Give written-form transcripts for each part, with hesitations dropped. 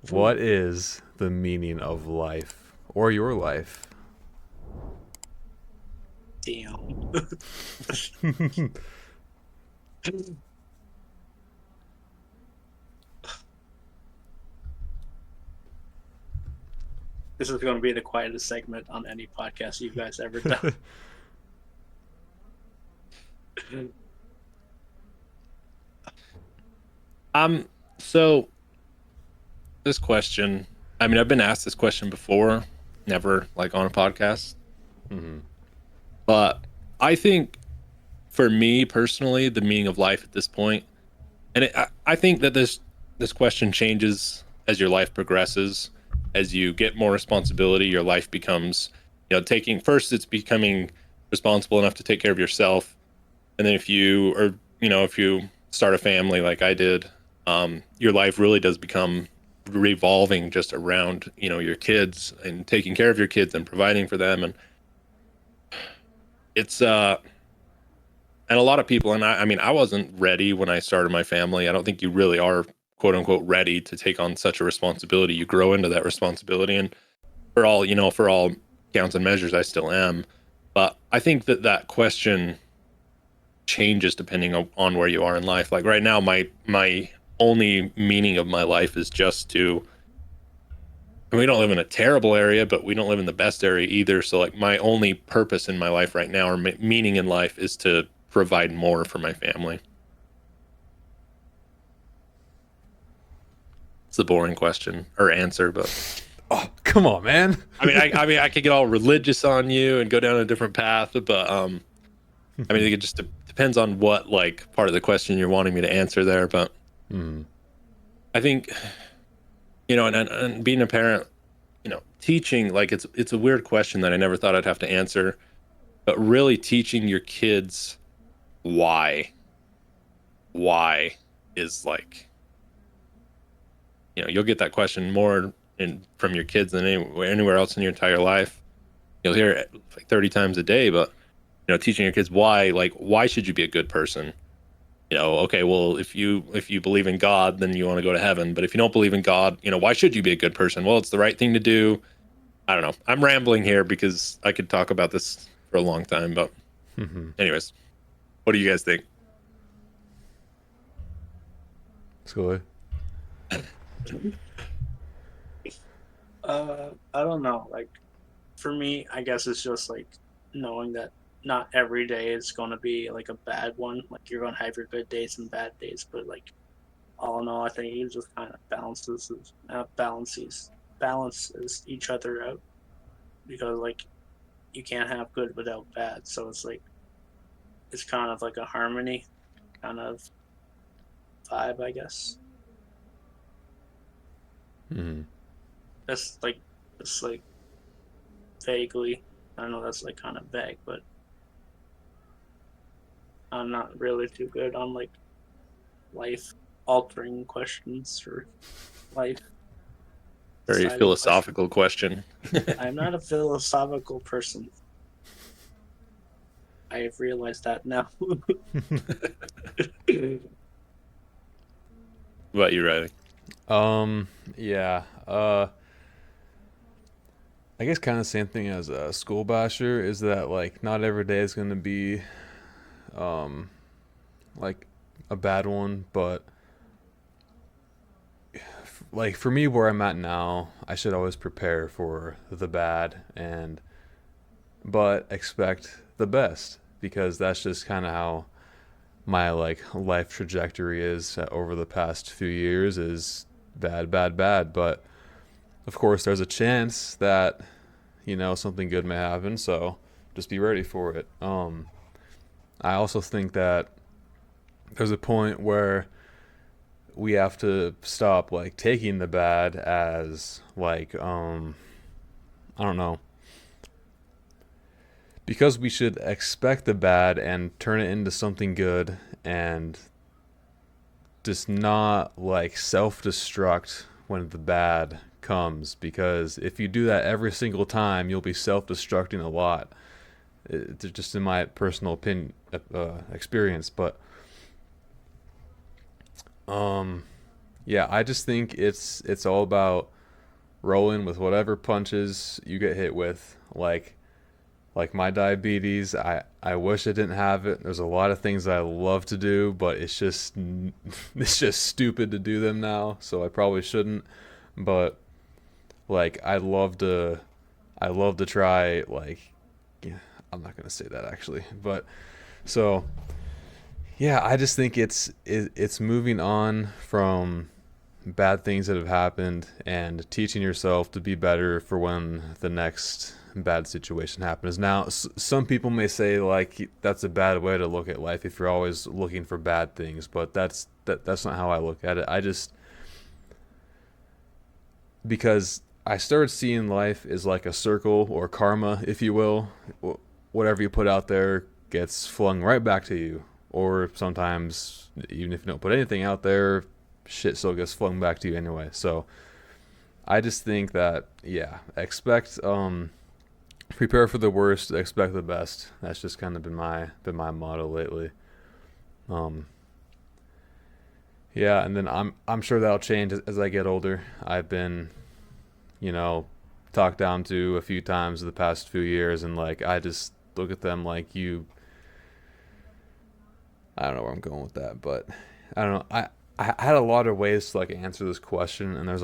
What is the meaning of life or your life? Damn. This is going to be the quietest segment on any podcast you guys ever done. Um, so this question, I mean, I've been asked this question before, never like on a podcast, Mm-hmm. but I think for me personally, the meaning of life at this point, and I think that this question changes as your life progresses, as you get more responsibility, your life becomes, taking first, it's becoming responsible enough to take care of yourself, and then if you start a family like I did, your life really does become revolving just around your kids and taking care of your kids and providing for them, and it's and a lot of people, and I mean, I wasn't ready when I started my family. I don't think you really are, quote unquote, ready to take on such a responsibility. You grow into that responsibility, and for all counts and measures, I still am. But I think that question changes depending on where you are in life. Like right now, my only meaning of my life is just to. And we don't live in a terrible area, but we don't live in the best area either. So like my only purpose in my life right now, or meaning in life, is to provide more for my family. It's a boring question or answer, but Oh, come on, man. I mean, I could get all religious on you and go down a different path, but I mean, it just depends on what like part of the question you're wanting me to answer there. But Mm-hmm. I think and being a parent, teaching, like it's a weird question that I never thought I'd have to answer, but really teaching your kids why why is like, you'll get that question more from your kids than anywhere else in your entire life. You'll hear it like 30 times a day, but teaching your kids why, like, why should you be a good person? Okay, well, if you believe in God, then you want to go to heaven. But if you don't believe in God, why should you be a good person? Well, it's the right thing to do. I don't know. I'm rambling here because I could talk about this for a long time. But Mm-hmm. anyways, what do you guys think? Scully. I don't know. Like, for me, I guess it's just like knowing that not every day is going to be like a bad one. Like, you're going to have your good days and bad days, but like, all in all, I think it just kind of balances each other out because like you can't have good without bad. So it's like it's kind of like a harmony kind of vibe, I guess. Mm-hmm. That's like it's like vaguely. I know that's like kind of vague, but I'm not really too good on like life altering questions or life Very deciding questions. philosophical question. I'm not a philosophical person. I have realized that now. What about you, Riley? Yeah. I guess kind of same thing as a school basher is that like not every day is gonna be um like a bad one, but like for me where I'm at now, I should always prepare for the bad and but expect the best because that's just kind of how my like life trajectory is over the past few years is bad, bad, bad. But of course, there's a chance that something good may happen. So just be ready for it. I also think that there's a point where we have to stop like taking the bad as like I don't know because we should expect the bad and turn it into something good and just not like self destruct when the bad comes because if you do that every single time you'll be self destructing a lot. Just in my personal opinion experience, but um Yeah, I just think it's all about rolling with whatever punches you get hit with. Like my diabetes, I wish I didn't have it. There's a lot of things I love to do, but it's just it's just stupid to do them now, so I probably shouldn't. But like I love to try like yeah, I'm not going to say that actually. But so yeah, I just think it's moving on from bad things that have happened and teaching yourself to be better for when the next bad situation happens. Now, some people may say like that's a bad way to look at life if you're always looking for bad things, but that's not how I look at it. I just because I started seeing life as like a circle or karma, if you will. Whatever you put out there gets flung right back to you. Or sometimes, even if you don't put anything out there, shit still gets flung back to you anyway. So I just think that, yeah, prepare for the worst, expect the best. That's just kind of been my motto lately. Um, yeah, and then I'm sure that'll change as I get older. I've been, you know, talked down to a few times the past few years, and like I just look at them like I don't know where I'm going with that, but I don't know. I had a lot of ways to like answer this question, and I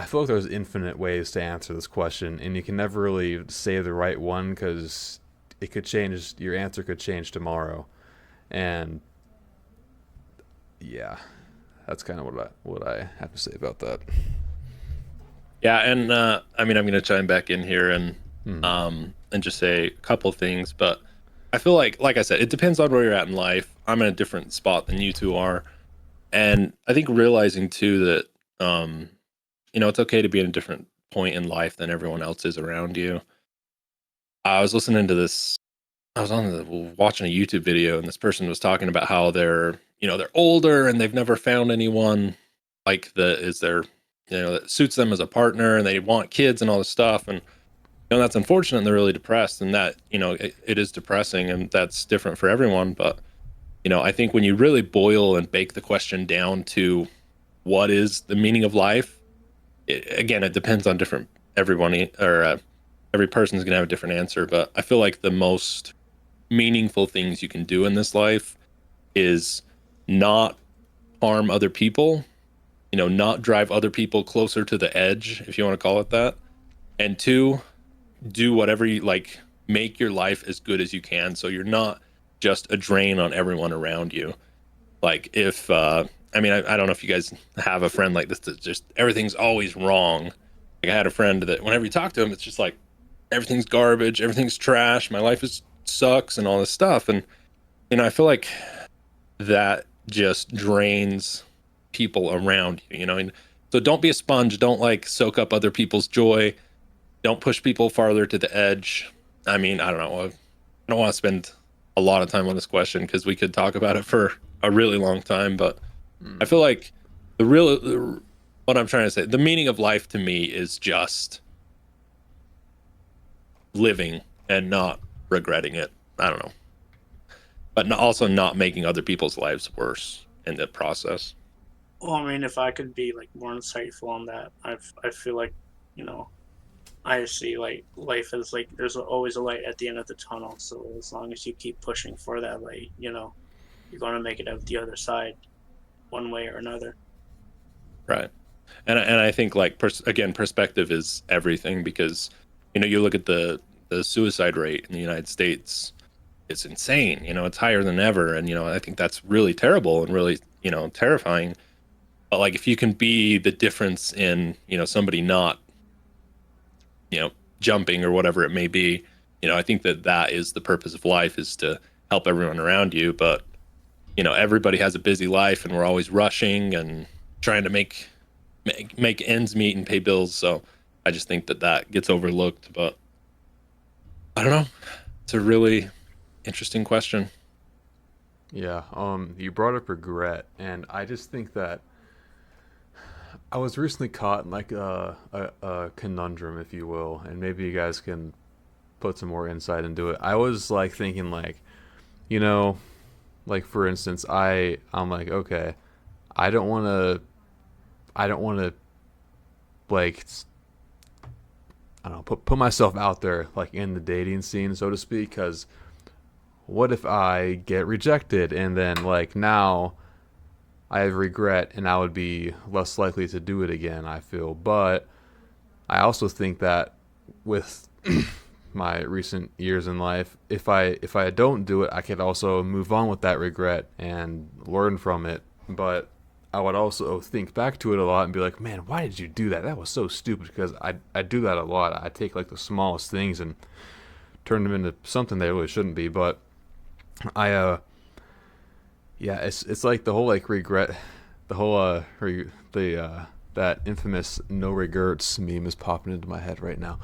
feel like there's infinite ways to answer this question, and you can never really say the right one because it could change. Your answer could change tomorrow, and yeah, that's kind of what I have to say about that. Yeah, and I mean, I'm going to chime back in here Hmm. and just say a couple things, but I feel like I said, it depends on where you're at in life. I'm in a different spot than you two are, and I think realizing too that it's okay to be in a different point in life than everyone else is around you. I was listening to this. I was watching a YouTube video, and this person was talking about how they're older and they've never found anyone like that is their that suits them as a partner, and they want kids and all this stuff, and that's unfortunate, and they're really depressed, and that it is depressing, and that's different for everyone. But I think when you really boil and bake the question down to what is the meaning of life, again, it depends on different everyone or every person's gonna have a different answer. But I feel like the most meaningful things you can do in this life is not harm other people, not drive other people closer to the edge, if you want to call it that, and two, do whatever you like, make your life as good as you can so you're not just a drain on everyone around you. Like if I mean, I don't know if you guys have a friend like this that just everything's always wrong. Like I had a friend that whenever you talk to him, it's just like everything's garbage, everything's trash, my life is sucks and all this stuff. And I feel like that just drains people around you, and so don't be a sponge, don't like soak up other people's joy, don't push people farther to the edge. I mean, I don't know, I don't want to spend a lot of time on this question because we could talk about it for a really long time, but Hmm. I feel like what I'm trying to say, the meaning of life to me is just living and not regretting it. I don't know, but also not making other people's lives worse in the process. Well, I mean, if I could be like more insightful on that, I feel like, you know, I see like life as like there's always a light at the end of the tunnel. So as long as you keep pushing for that light, you're going to make it out the other side, one way or another. Right. And I think like again, perspective is everything, because you look at the suicide rate in the United States, it's insane. It's higher than ever, and I think that's really terrible and really terrifying. But like if you can be the difference in somebody not jumping or whatever it may be, I think that is the purpose of life, is to help everyone around you. But everybody has a busy life, and we're always rushing and trying to make ends meet and pay bills. So I just think that gets overlooked. But I don't know. It's a really interesting question. Yeah. You brought up regret, and I just think that I was recently caught in like a conundrum, if you will, and maybe you guys can put some more insight into it. I was like thinking like, you know, like for instance, I'm like, okay, I don't want to. I don't want to like I don't know, put myself out there like in the dating scene, so to speak. Because what if I get rejected and then like now I have regret and I would be less likely to do it again, I feel. But I also think that with my recent years in life, if I don't do it, I could also move on with that regret and learn from it. But I would also think back to it a lot and be like, man, why did you do that? That was so stupid. Because I do that a lot. I take like the smallest things and turn them into something they really shouldn't be. But yeah, it's like the whole like regret, the whole that infamous no regrets meme is popping into my head right now.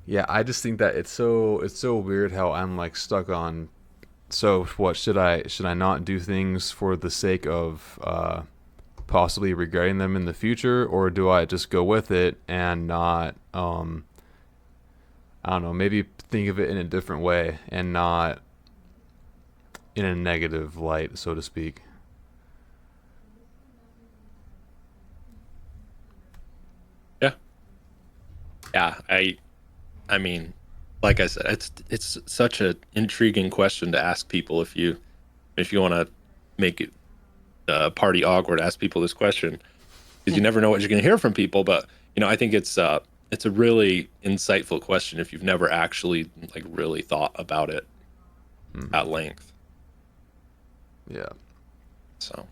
Yeah, I just think that it's so weird how I'm like stuck on. So what should I not do things for the sake of possibly regretting them in the future, or do I just go with it and not I don't know, maybe think of it in a different way and not in a negative light, so to speak. Yeah. Yeah. I mean, like I said, it's such an intriguing question to ask people. If you want to make it party awkward, ask people this question, because you never know what you're going to hear from people. But I think it's a really insightful question if you've never actually like really thought about it Hmm. at length. Yeah. So